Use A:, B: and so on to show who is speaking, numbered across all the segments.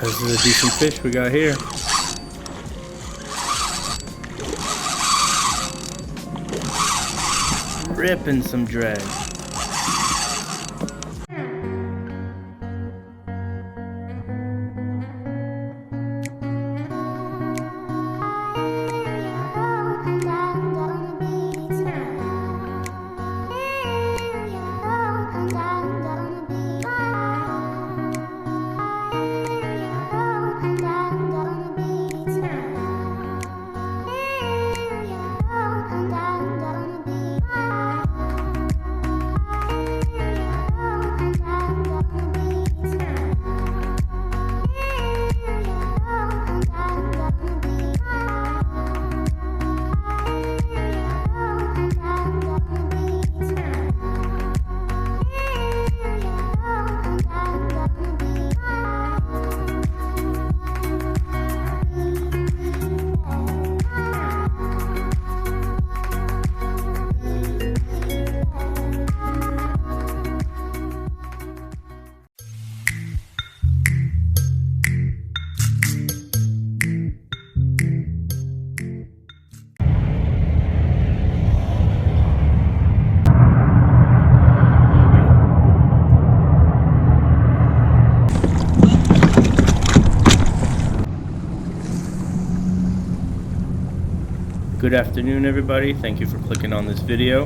A: This is a decent fish we got here. Ripping some drag. Good afternoon, everybody. Thank you for clicking on this video.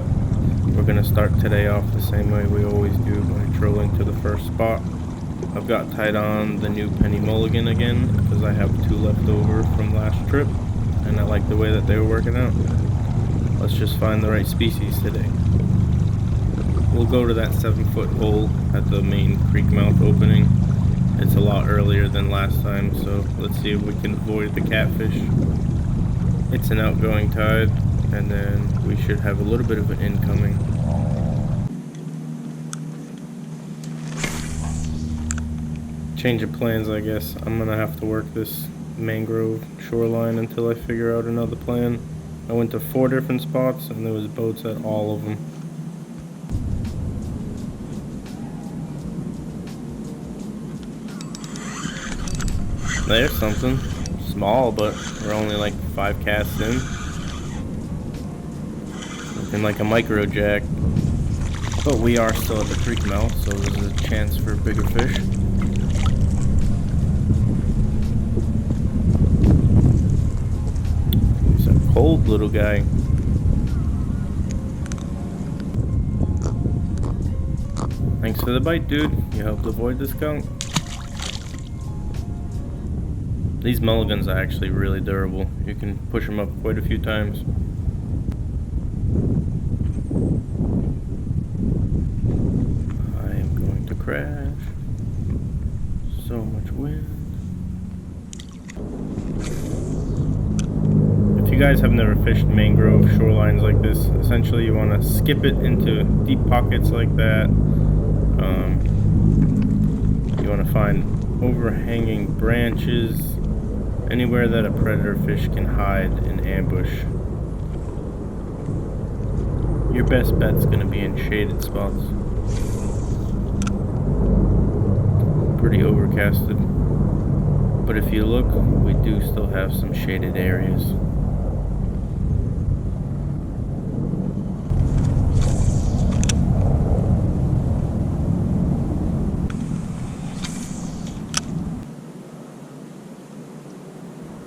A: We're going to start today off the same way we always do, by trolling to the first spot. I've got tied on the new Penny Mulligan again because I have 2 left over from last trip and I like the way that they were working out. Let's just find the right species today. We'll go to that 7-foot hole at the main creek mouth opening. It's a lot earlier than last time, so let's see if we can avoid the catfish. It's an outgoing tide, and then we should have a little bit of an incoming. Change of plans, I guess. I'm gonna have to work this mangrove shoreline until I figure out another plan. I went to 4 different spots, and there was boats at all of them. There's something. Small, but we're only like 5 casts in. Looking like a micro jack. But we are still at the creek mouth, so there's a chance for bigger fish. He's a cold little guy. Thanks for the bite, dude. You helped avoid the skunk. These mulligans are actually really durable. You can push them up quite a few times. I am going to crash. So much wind. If you guys have never fished mangrove shorelines like this, essentially you want to skip it into deep pockets like that. You want to find overhanging branches. Anywhere that a predator fish can hide and ambush. Your best bet's gonna be in shaded spots. Pretty overcasted. But if you look, we do still have some shaded areas.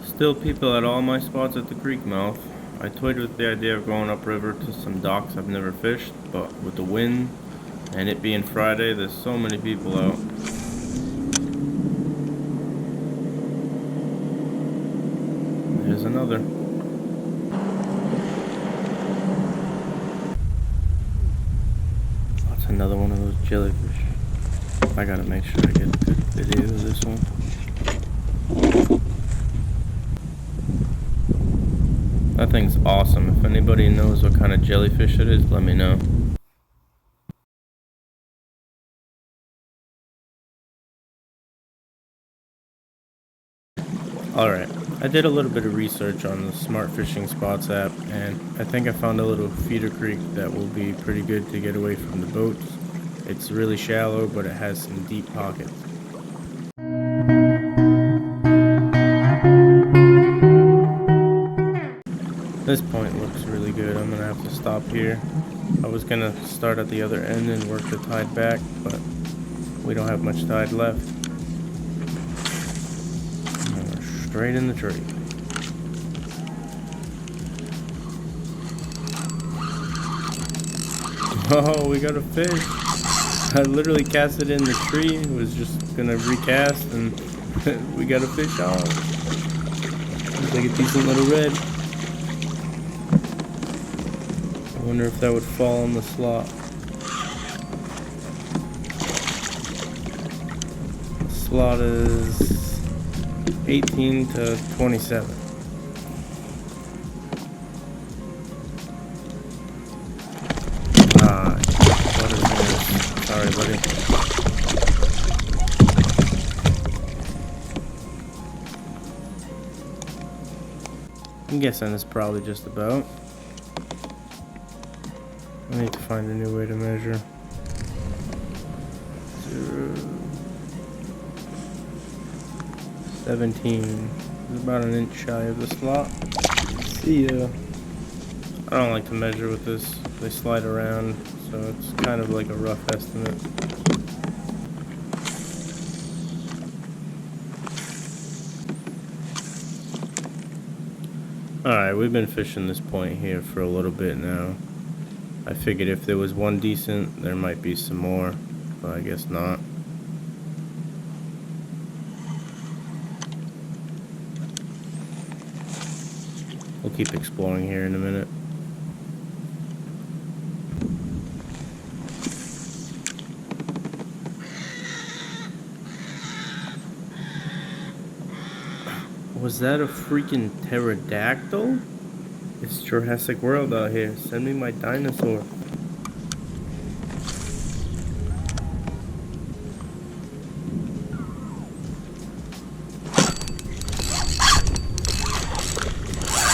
A: Still people at all my spots at the creek mouth. I toyed with the idea of going upriver to some docks I've never fished, but with the wind and it being Friday, there's so many people out. There's another. That's another one of those jellyfish. I gotta make sure I get a good video of this one. That thing's awesome. If anybody knows what kind of jellyfish it is, let me know. Alright, I did a little bit of research on the Smart Fishing Spots app, and I think I found a little feeder creek that will be pretty good to get away from the boats. It's really shallow, but it has some deep pockets. to stop here. I was gonna start at the other end and work the tide back, but we don't have much tide left. And we're straight in the tree. Oh, we got a fish. I literally cast it in the tree. It was just gonna recast and we got a fish on. Looks like a decent little red. I wonder if that would fall on the slot. The slot is 18 to 27. What is this? Sorry, buddy. I'm guessing it's probably just about. I need to find a new way to measure. 17. It's about an inch shy of the slot. See ya. I don't like to measure with this. They slide around, so it's kind of like a rough estimate. Alright, we've been fishing this point here for a little bit now. I figured if there was one decent, there might be some more, but I guess not. We'll keep exploring here in a minute. Was that a freaking pterodactyl? It's Jurassic World out here. Send me my dinosaur.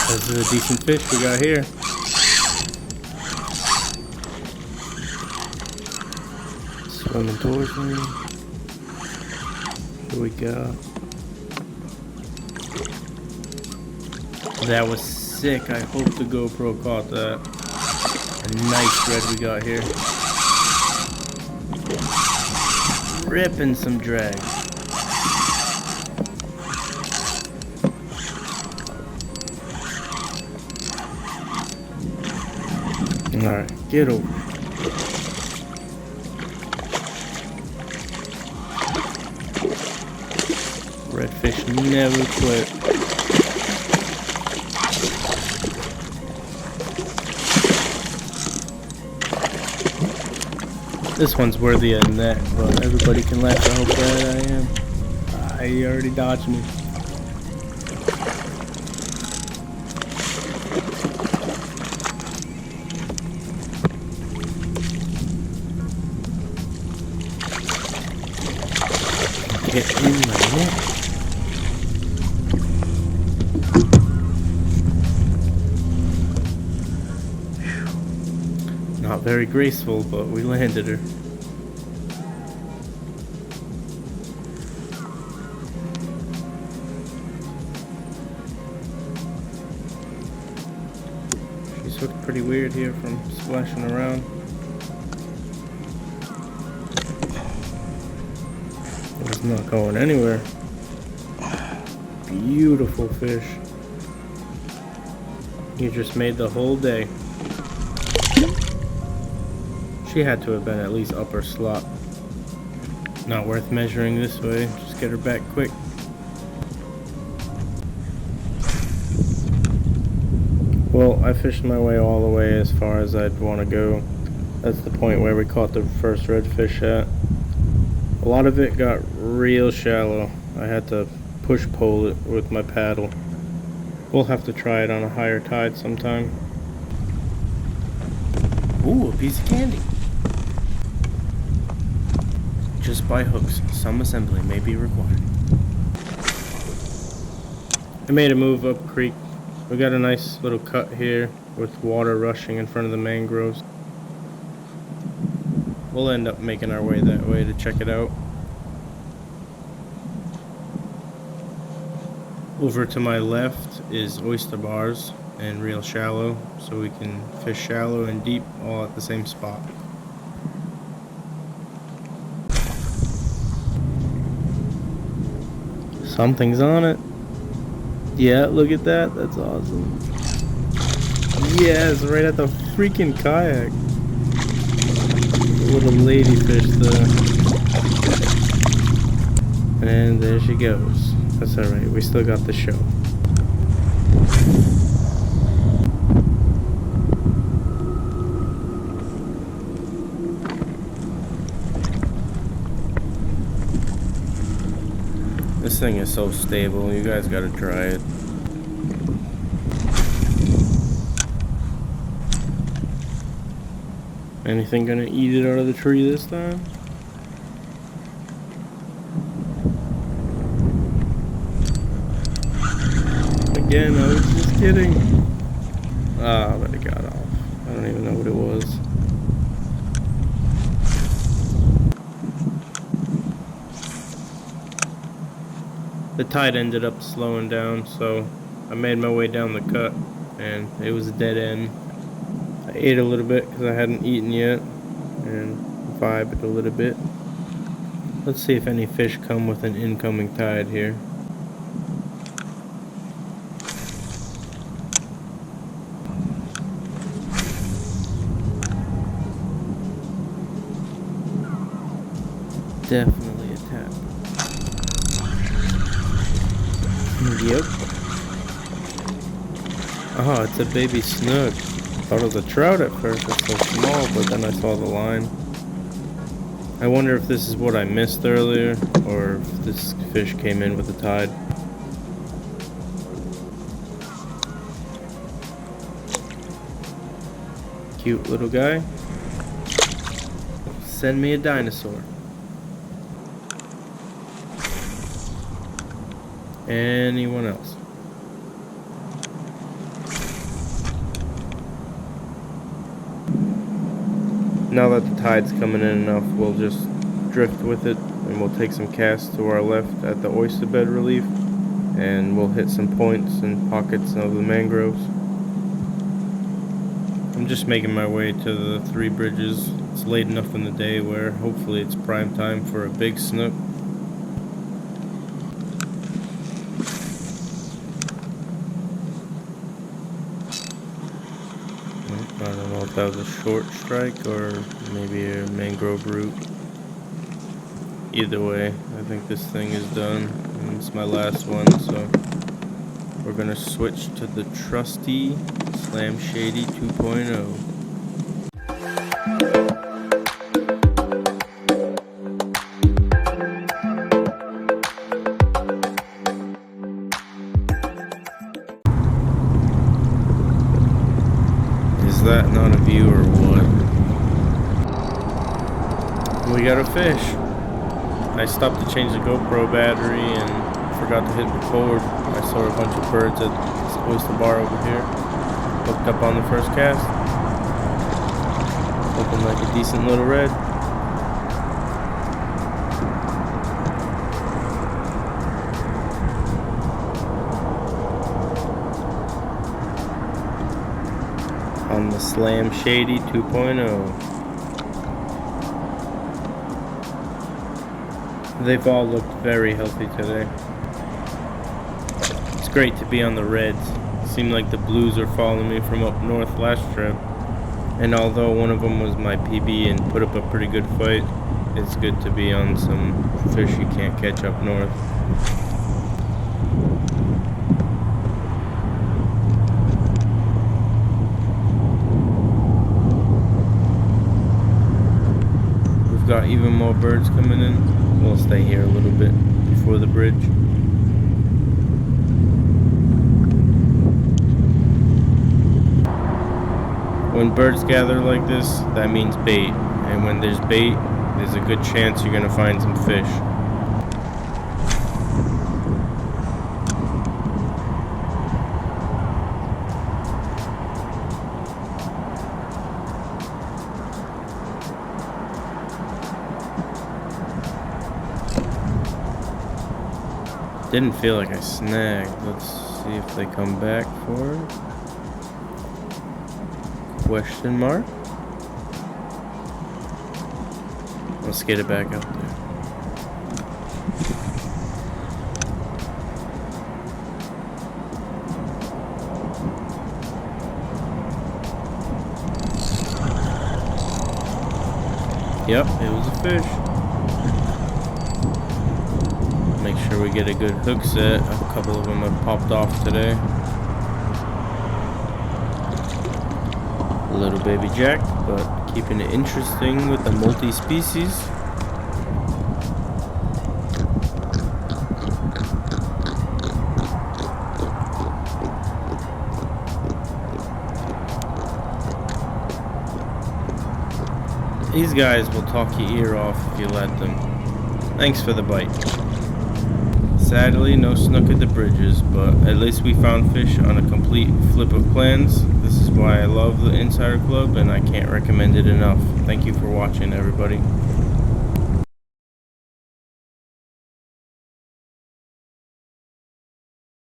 A: This is a decent fish we got here. Swimming towards me. Here we go. That was sick. I hope the GoPro caught that. A nice red we got here. Ripping some drag. Alright, get over. Redfish never quit. This one's worthy of net, but everybody can laugh at how bad I am. He already dodged me. Get in my net. Not very graceful, but we landed her. She's hooked pretty weird here from splashing around. It's not going anywhere. Beautiful fish. You just made the whole day. She had to have been at least upper slot. Not worth measuring this way. Just get her back quick. Well, I fished my way all the way as far as I'd want to go. That's the point where we caught the first redfish at. A lot of it got real shallow. I had to push pole it with my paddle. We'll have to try it on a higher tide sometime. Ooh, a piece of candy. Just by hooks, some assembly may be required. I made a move up creek. We got a nice little cut here with water rushing in front of the mangroves. We'll end up making our way that way to check it out. Over to my left is oyster bars. and real shallow, so we can fish shallow and deep all at the same spot. Something's on it. Yeah, look at that. That's awesome. Yes, right at the freaking kayak. Little ladyfish there. And there she goes. That's alright, we still got the show. This thing is so stable, you guys gotta try it. Anything gonna eat it out of the tree this time? Again, I was just kidding. Ah, but it got off. I don't even know what it was. The tide ended up slowing down, so I made my way down the cut, and it was a dead end. I ate a little bit because I hadn't eaten yet, and vibed a little bit. Let's see if any fish come with an incoming tide here. Definitely a tap. Yep. Oh, it's a baby snook. Thought it was a trout at first, it's so small, but then I saw the line. I wonder if this is what I missed earlier, or if this fish came in with the tide. Cute little guy. Send me a dinosaur. Anyone else? Now that the tide's coming in enough, we'll just drift with it, and we'll take some casts to our left at the oyster bed relief, and we'll hit some points and pockets of the mangroves. I'm just making my way to the Three Bridges. It's late enough in the day where hopefully it's prime time for a big snook. I don't know if that was a short strike or maybe a mangrove root. Either way, I think this thing is done. And it's my last one, so we're gonna switch to the trusty Slam Shady 2.0. Is that not a view or what? We got a fish. I stopped to change the GoPro battery and forgot to hit record. I saw a bunch of birds at this oyster bar over here. Looked up on the first cast. Looking like a decent little red. On the Slam Shady 2.0. They've all looked very healthy today. It's great to be on the reds. Seemed like the blues are following me from up north last trip. And although one of them was my PB and put up a pretty good fight, it's good to be on some fish you can't catch up north. We've got even more birds coming in. We'll stay here a little bit before the bridge. When birds gather like this, that means bait. And when there's bait, there's a good chance you're gonna find some fish. Didn't feel like I snagged. Let's see if they come back for it. Question mark? Let's get it back out there. Yep, it was a fish. Make sure we get a good hook set. A couple of them have popped off today. A little baby jack, but keeping it interesting with the multi-species. These guys will talk your ear off if you let them. Thanks for the bite. Sadly, no snook at the bridges, but at least we found fish on a complete flip of plans. This is why I love the Insider Club, and I can't recommend it enough. Thank you for watching, everybody.